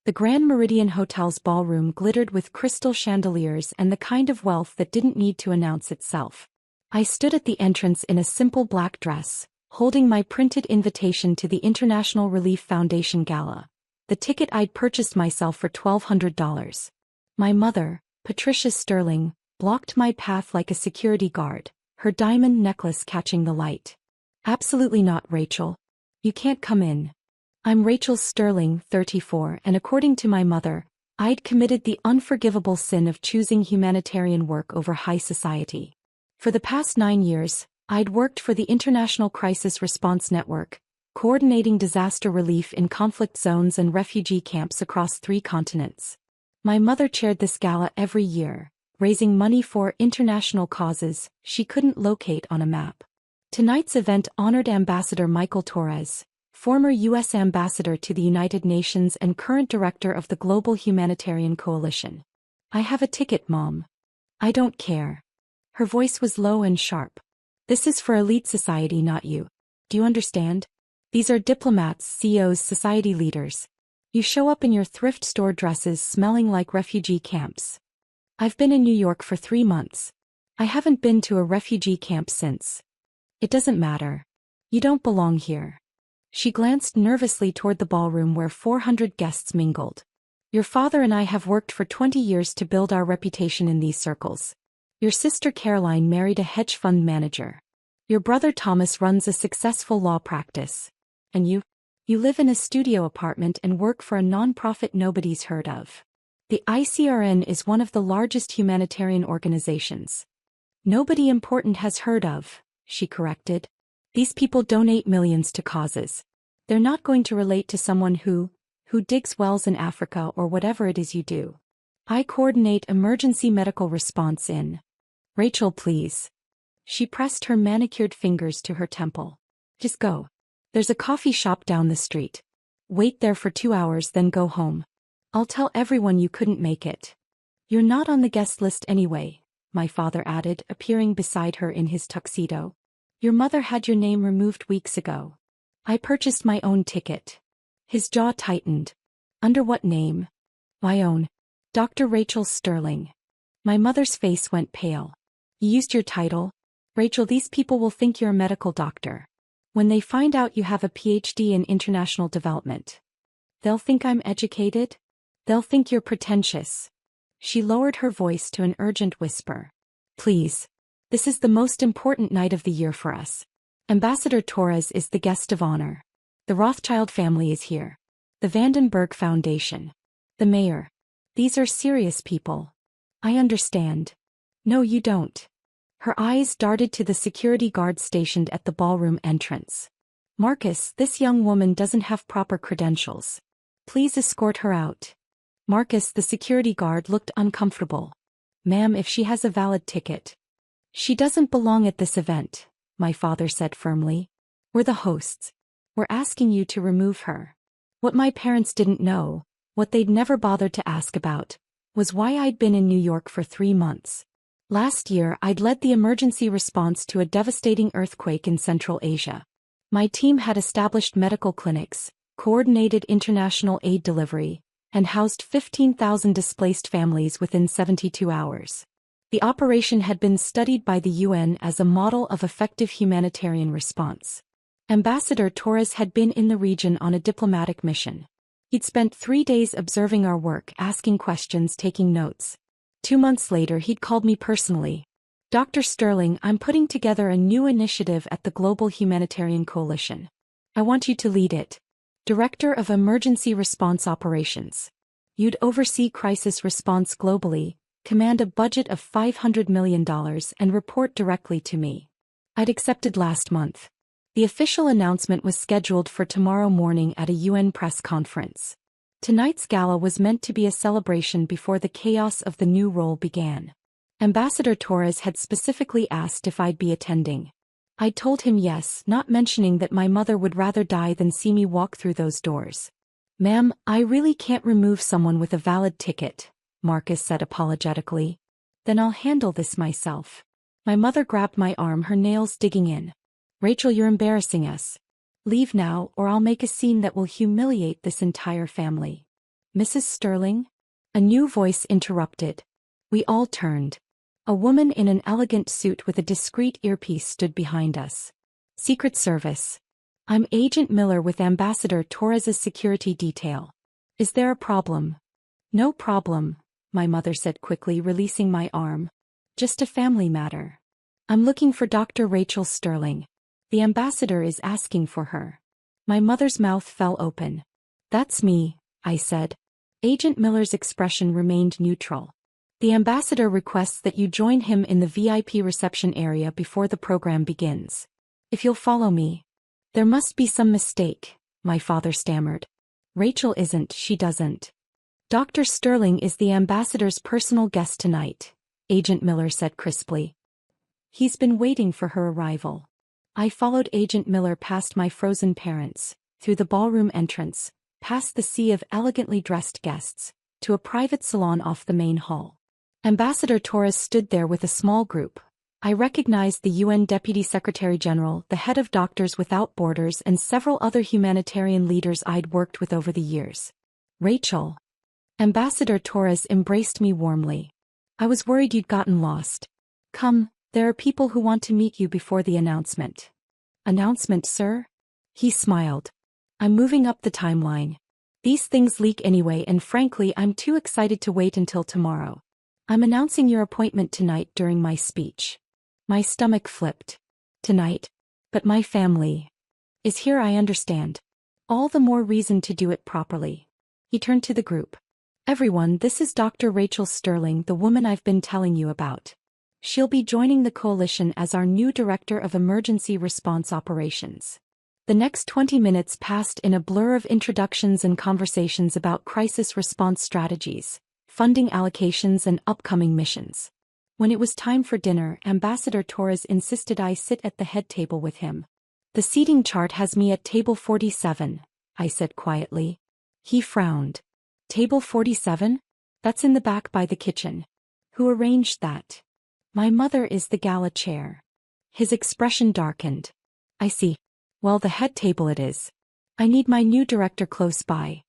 The Grand Meridian Hotel's ballroom glittered with crystal chandeliers and the kind of wealth that didn't need to announce itself. I stood at the entrance in a simple black dress, holding my printed invitation to the International Relief Foundation Gala, the ticket I'd purchased myself for $1,200. My mother, Patricia Sterling, blocked my path like a security guard, her diamond necklace catching the light. "Absolutely not, Rachel. You can't come in." I'm Rachel Sterling, 34, and according to my mother, I'd committed the unforgivable sin of choosing humanitarian work over high society. For the past 9 years, I'd worked for the International Crisis Response Network, coordinating disaster relief in conflict zones and refugee camps across 3 continents. My mother chaired this gala every year, raising money for international causes she couldn't locate on a map. Tonight's event honored Ambassador Michael Torres, former U.S. Ambassador to the United Nations and current director of the Global Humanitarian Coalition. "I have a ticket, Mom. I don't care." Her voice was low and sharp. "This is for elite society, not you. Do you understand? These are diplomats, CEOs, society leaders. You show up in your thrift store dresses smelling like refugee camps." "I've been in New York for 3 months. I haven't been to a refugee camp since." "It doesn't matter. You don't belong here." She glanced nervously toward the ballroom where 400 guests mingled. "Your father and I have worked for 20 years to build our reputation in these circles. Your sister Caroline married a hedge fund manager. Your brother Thomas runs a successful law practice. And you live in a studio apartment and work for a non-profit nobody's heard of. The ICRN is one of the largest humanitarian organizations." "Nobody important has heard of," she corrected. "These people donate millions to causes. They're not going to relate to someone who digs wells in Africa or whatever it is you do. I coordinate emergency medical response in." "Rachel, please." She pressed her manicured fingers to her temple. "Just go. There's a coffee shop down the street. Wait there for 2 hours, then go home. I'll tell everyone you couldn't make it." "You're not on the guest list anyway," my father added, appearing beside her in his tuxedo. "Your mother had your name removed weeks ago. I purchased my own ticket." His jaw tightened. "Under what name?" "My own. Dr. Rachel Sterling." My mother's face went pale. "You used your title? Rachel, these people will think you're a medical doctor. When they find out you have a PhD in international development, they'll think I'm educated? They'll think you're pretentious." She lowered her voice to an urgent whisper. "Please. This is the most important night of the year for us. Ambassador Torres is the guest of honor. The Rothschild family is here. The Vandenberg Foundation. The mayor. These are serious people. I understand." "No, you don't." Her eyes darted to the security guard stationed at the ballroom entrance. "Marcus, this young woman doesn't have proper credentials. Please escort her out." Marcus, the security guard, looked uncomfortable. "Ma'am, if she has a valid ticket." "She doesn't belong at this event," my father said firmly. "We're the hosts. We're asking you to remove her." What my parents didn't know, what they'd never bothered to ask about, was why I'd been in New York for 3 months. Last year, I'd led the emergency response to a devastating earthquake in Central Asia. My team had established medical clinics, coordinated international aid delivery, and housed 15,000 displaced families within 72 hours. The operation had been studied by the UN as a model of effective humanitarian response. Ambassador Torres had been in the region on a diplomatic mission. He'd spent 3 days observing our work, asking questions, taking notes. 2 months later, he'd called me personally. "Dr. Sterling, I'm putting together a new initiative at the Global Humanitarian Coalition. I want you to lead it. Director of Emergency Response Operations. You'd oversee crisis response globally, command a budget of $500 million, and report directly to me." I'd accepted last month. The official announcement was scheduled for tomorrow morning at a UN press conference. Tonight's gala was meant to be a celebration before the chaos of the new role began. Ambassador Torres had specifically asked if I'd be attending. I told him yes, not mentioning that my mother would rather die than see me walk through those doors. "Ma'am, I really can't remove someone with a valid ticket," Marcus said apologetically. "Then I'll handle this myself." My mother grabbed my arm, her nails digging in. "Rachel, you're embarrassing us. Leave now, or I'll make a scene that will humiliate this entire family." Mrs. Sterling? A new voice interrupted. We all turned. A woman in an elegant suit with a discreet earpiece stood behind us. Secret Service. I'm Agent Miller with Ambassador Torres's security detail. Is there a problem? No problem, my mother said quickly, releasing my arm. Just a family matter. I'm looking for Dr. Rachel Sterling. The ambassador is asking for her. My mother's mouth fell open. That's me, I said. Agent Miller's expression remained neutral. The ambassador requests that you join him in the VIP reception area before the program begins. If you'll follow me. There must be some mistake, my father stammered. Rachel isn't, she doesn't. Dr. Sterling is the ambassador's personal guest tonight, Agent Miller said crisply. He's been waiting for her arrival. I followed Agent Miller past my frozen parents, through the ballroom entrance, past the sea of elegantly dressed guests, to a private salon off the main hall. Ambassador Torres stood there with a small group. I recognized the UN Deputy Secretary General, the head of Doctors Without Borders, and several other humanitarian leaders I'd worked with over the years. Rachel. Ambassador Torres embraced me warmly. I was worried you'd gotten lost. Come, there are people who want to meet you before the announcement. Announcement, sir? He smiled. I'm moving up the timeline. These things leak anyway, and frankly I'm too excited to wait until tomorrow. I'm announcing your appointment tonight during my speech. My stomach flipped. Tonight? But my family is here, I understand. All the more reason to do it properly. He turned to the group. Everyone, this is Dr. Rachel Sterling, the woman I've been telling you about. She'll be joining the coalition as our new Director of Emergency Response Operations. The next 20 minutes passed in a blur of introductions and conversations about crisis response strategies, funding allocations, and upcoming missions. When it was time for dinner, Ambassador Torres insisted I sit at the head table with him. The seating chart has me at table 47, I said quietly. He frowned. Table 47? That's in the back by the kitchen. Who arranged that? My mother is the Gala chair. His expression darkened. I see. Well, the head table it is. I need my new director close by.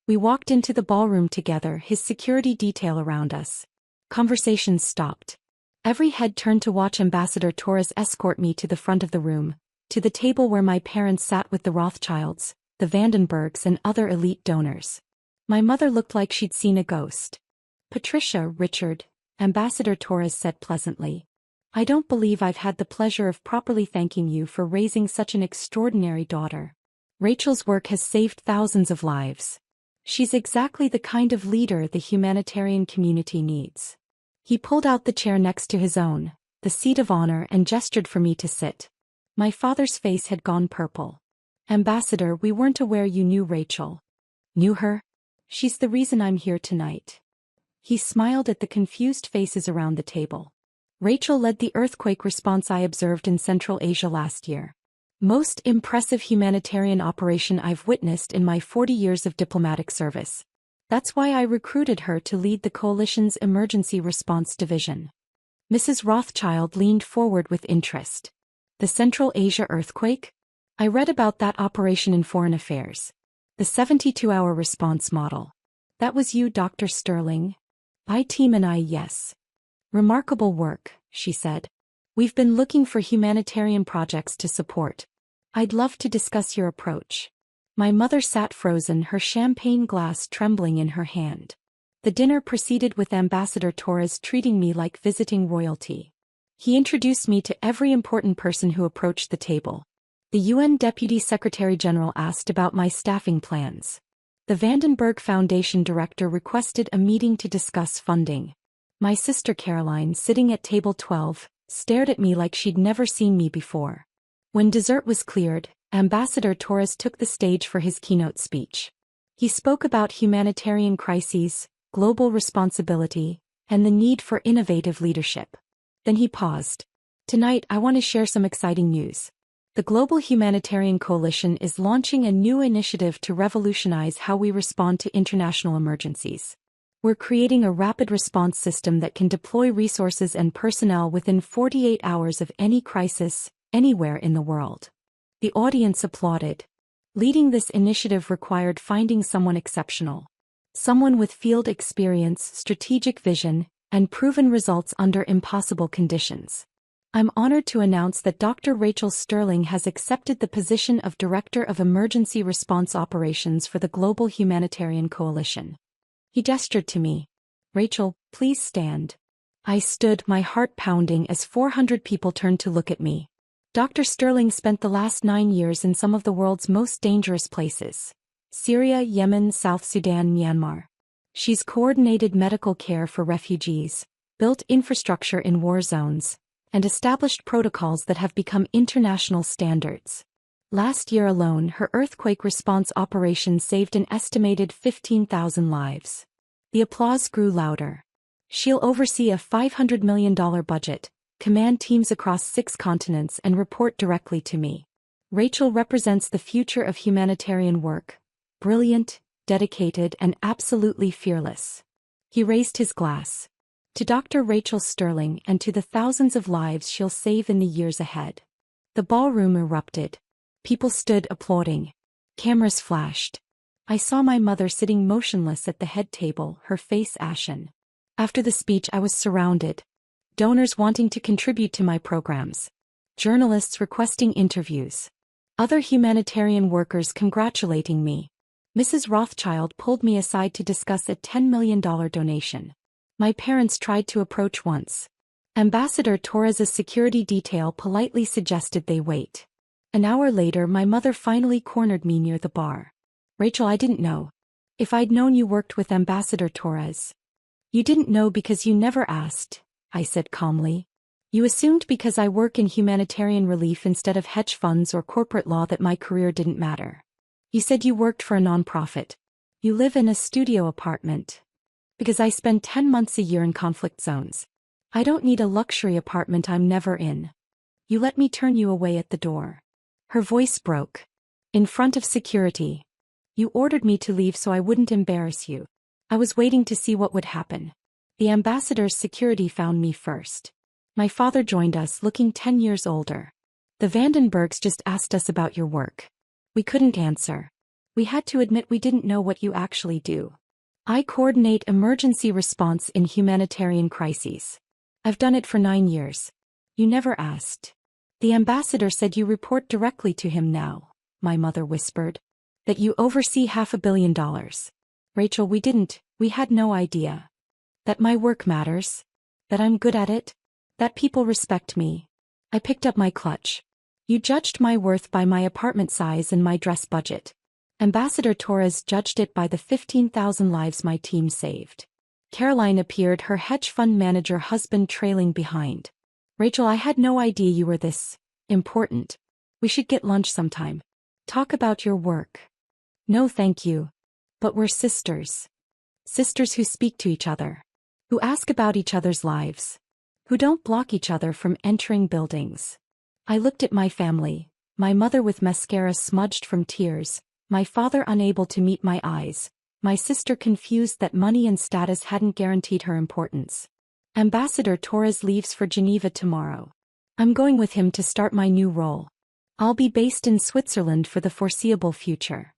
We walked into the ballroom together, his security detail around us. Conversations stopped. Every head turned to watch Ambassador Torres escort me to the front of the room, to the table where my parents sat with the Rothschilds, the Vandenbergs, and other elite donors. My mother looked like she'd seen a ghost. Patricia, Richard, Ambassador Torres said pleasantly. I don't believe I've had the pleasure of properly thanking you for raising such an extraordinary daughter. Rachel's work has saved thousands of lives. She's exactly the kind of leader the humanitarian community needs. He pulled out the chair next to his own, the seat of honor, and gestured for me to sit. My father's face had gone purple. Ambassador, we weren't aware you knew Rachel. Knew her? She's the reason I'm here tonight. He smiled at the confused faces around the table. Rachel led the earthquake response I observed in Central Asia last year. Most impressive humanitarian operation I've witnessed in my 40 years of diplomatic service. That's why I recruited her to lead the coalition's emergency response division. Mrs. Rothschild leaned forward with interest. The Central Asia earthquake? I read about that operation in Foreign Affairs. The 72-hour response model. That was you, Dr. Sterling? My team and I, yes. Remarkable work, she said. We've been looking for humanitarian projects to support. I'd love to discuss your approach. My mother sat frozen, her champagne glass trembling in her hand. The dinner proceeded with Ambassador Torres treating me like visiting royalty. He introduced me to every important person who approached the table. The UN Deputy Secretary General asked about my staffing plans. The Vandenberg Foundation director requested a meeting to discuss funding. My sister Caroline, sitting at table 12, stared at me like she'd never seen me before. When dessert was cleared, Ambassador Torres took the stage for his keynote speech. He spoke about humanitarian crises, global responsibility, and the need for innovative leadership. Then he paused. Tonight I want to share some exciting news. The Global Humanitarian Coalition is launching a new initiative to revolutionize how we respond to international emergencies. We're creating a rapid response system that can deploy resources and personnel within 48 hours of any crisis, anywhere in the world. The audience applauded. Leading this initiative required finding someone exceptional. Someone with field experience, strategic vision, and proven results under impossible conditions. I'm honored to announce that Dr. Rachel Sterling has accepted the position of Director of Emergency Response Operations for the Global Humanitarian Coalition. He gestured to me. Rachel, please stand. I stood, my heart pounding as 400 people turned to look at me. Dr. Sterling spent the last 9 years in some of the world's most dangerous places: Syria, Yemen, South Sudan, Myanmar. She's coordinated medical care for refugees, built infrastructure in war zones, and established protocols that have become international standards. Last year alone, her earthquake response operation saved an estimated 15,000 lives. The applause grew louder. She'll oversee a $500 million budget, command teams across 6 continents, and report directly to me. Rachel represents the future of humanitarian work: brilliant, dedicated, and absolutely fearless. He raised his glass. To Dr. Rachel Sterling and to the thousands of lives she'll save in the years ahead. The ballroom erupted. People stood applauding. Cameras flashed. I saw my mother sitting motionless at the head table, her face ashen. After the speech, I was surrounded. Donors wanting to contribute to my programs. Journalists requesting interviews. Other humanitarian workers congratulating me. Mrs. Rothschild pulled me aside to discuss a $10 million donation. My parents tried to approach once. Ambassador Torres's security detail politely suggested they wait. An hour later, my mother finally cornered me near the bar. Rachel, I didn't know. If I'd known you worked with Ambassador Torres. You didn't know because you never asked, I said calmly. You assumed because I work in humanitarian relief instead of hedge funds or corporate law that my career didn't matter. You said you worked for a nonprofit. You live in a studio apartment. Because I spend 10 months a year in conflict zones. I don't need a luxury apartment I'm never in. You let me turn you away at the door. Her voice broke. In front of security. You ordered me to leave so I wouldn't embarrass you. I was waiting to see what would happen. The ambassador's security found me first. My father joined us, looking 10 years older. The Vandenbergs just asked us about your work. We couldn't answer. We had to admit we didn't know what you actually do. I coordinate emergency response in humanitarian crises. I've done it for 9 years. You never asked. The ambassador said you report directly to him now, my mother whispered. That you oversee $500 million. Rachel, we had no idea. That my work matters. That I'm good at it. That people respect me. I picked up my clutch. You judged my worth by my apartment size and my dress budget. Ambassador Torres judged it by the 15,000 lives my team saved. Caroline appeared, her hedge fund manager husband trailing behind. Rachel, I had no idea you were this important. We should get lunch sometime. Talk about your work. No, thank you. But we're sisters. Sisters who speak to each other. Who ask about each other's lives. Who don't block each other from entering buildings. I looked at my family, my mother with mascara smudged from tears, my father unable to meet my eyes, my sister confused that money and status hadn't guaranteed her importance. Ambassador Torres leaves for Geneva tomorrow. I'm going with him to start my new role. I'll be based in Switzerland for the foreseeable future.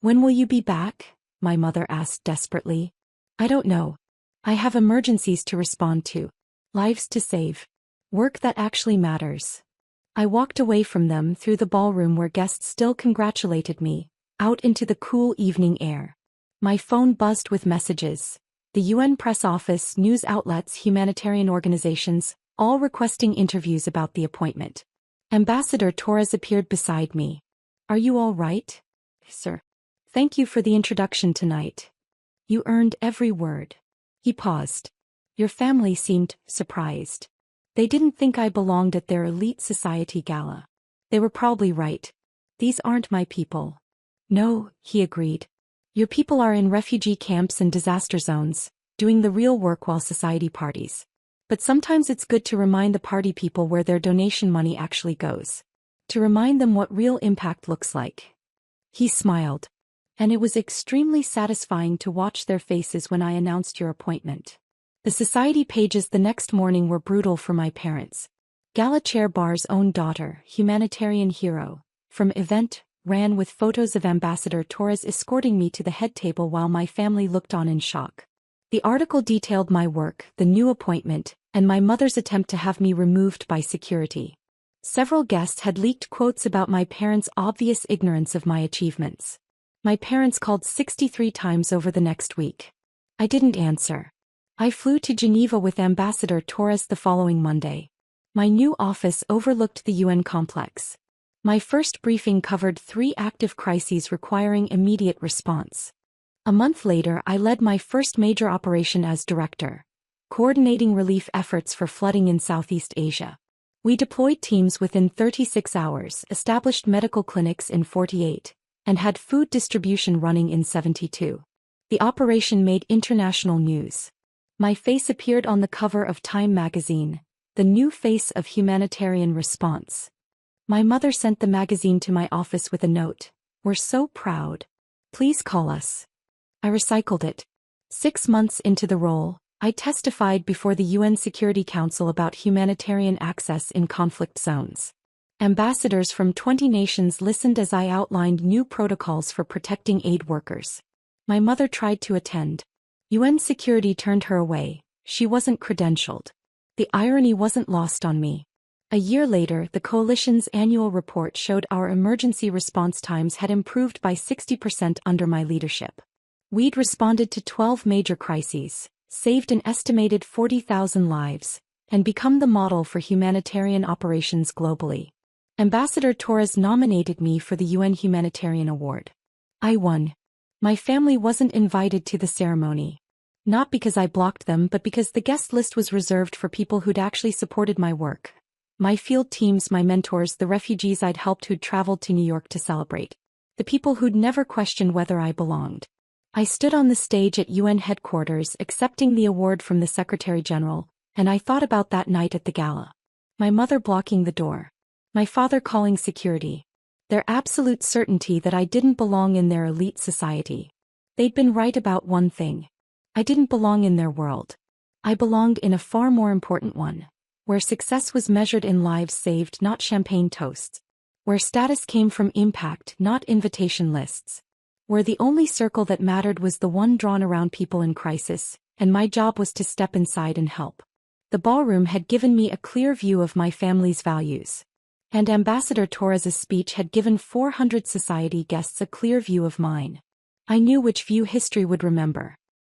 When will you be back? My mother asked desperately. I don't know. I have emergencies to respond to. Lives to save. Work that actually matters. I walked away from them through the ballroom where guests still congratulated me, out into the cool evening air. My phone buzzed with messages. The UN press office, news outlets, humanitarian organizations, all requesting interviews about the appointment. Ambassador Torres appeared beside me. Are you all right? Sir. Thank you for the introduction tonight. You earned every word. He paused. Your family seemed surprised. They didn't think I belonged at their elite society gala. They were probably right. These aren't my people. No, he agreed. Your people are in refugee camps and disaster zones, doing the real work while society parties. But sometimes it's good to remind the party people where their donation money actually goes. To remind them what real impact looks like. He smiled. And it was extremely satisfying to watch their faces when I announced your appointment. The society pages the next morning were brutal for my parents. Gala Chair Bar's own daughter, humanitarian hero, from event, ran with photos of Ambassador Torres escorting me to the head table while my family looked on in shock. The article detailed my work, the new appointment, and my mother's attempt to have me removed by security. Several guests had leaked quotes about my parents' obvious ignorance of my achievements. My parents called 63 times over the next week. I didn't answer. I flew to Geneva with Ambassador Torres the following Monday. My new office overlooked the UN complex. My first briefing covered 3 active crises requiring immediate response. A month later, I led my first major operation as director, coordinating relief efforts for flooding in Southeast Asia. We deployed teams within 36 hours, established medical clinics in 48, and had food distribution running in 72. The operation made international news. My face appeared on the cover of Time magazine, the new face of humanitarian response. My mother sent the magazine to my office with a note. "We're so proud. Please call us." I recycled it. 6 months into the role, I testified before the UN Security Council about humanitarian access in conflict zones. Ambassadors from 20 nations listened as I outlined new protocols for protecting aid workers. My mother tried to attend. UN security turned her away. She wasn't credentialed. The irony wasn't lost on me. A year later, the coalition's annual report showed our emergency response times had improved by 60% under my leadership. We'd responded to 12 major crises, saved an estimated 40,000 lives, and become the model for humanitarian operations globally. Ambassador Torres nominated me for the UN Humanitarian Award. I won. My family wasn't invited to the ceremony. Not because I blocked them, but because the guest list was reserved for people who'd actually supported my work. My field teams, my mentors, the refugees I'd helped who'd traveled to New York to celebrate. The people who'd never questioned whether I belonged. I stood on the stage at UN headquarters accepting the award from the Secretary General, and I thought about that night at the gala. My mother blocking the door. My father calling security. Their absolute certainty that I didn't belong in their elite society. They'd been right about one thing. I didn't belong in their world. I belonged in a far more important one, where success was measured in lives saved, not champagne toasts. Where status came from impact, not invitation lists. Where the only circle that mattered was the one drawn around people in crisis, and my job was to step inside and help. The ballroom had given me a clear view of my family's values. And Ambassador Torres' speech had given 400 society guests a clear view of mine. I knew which view history would remember.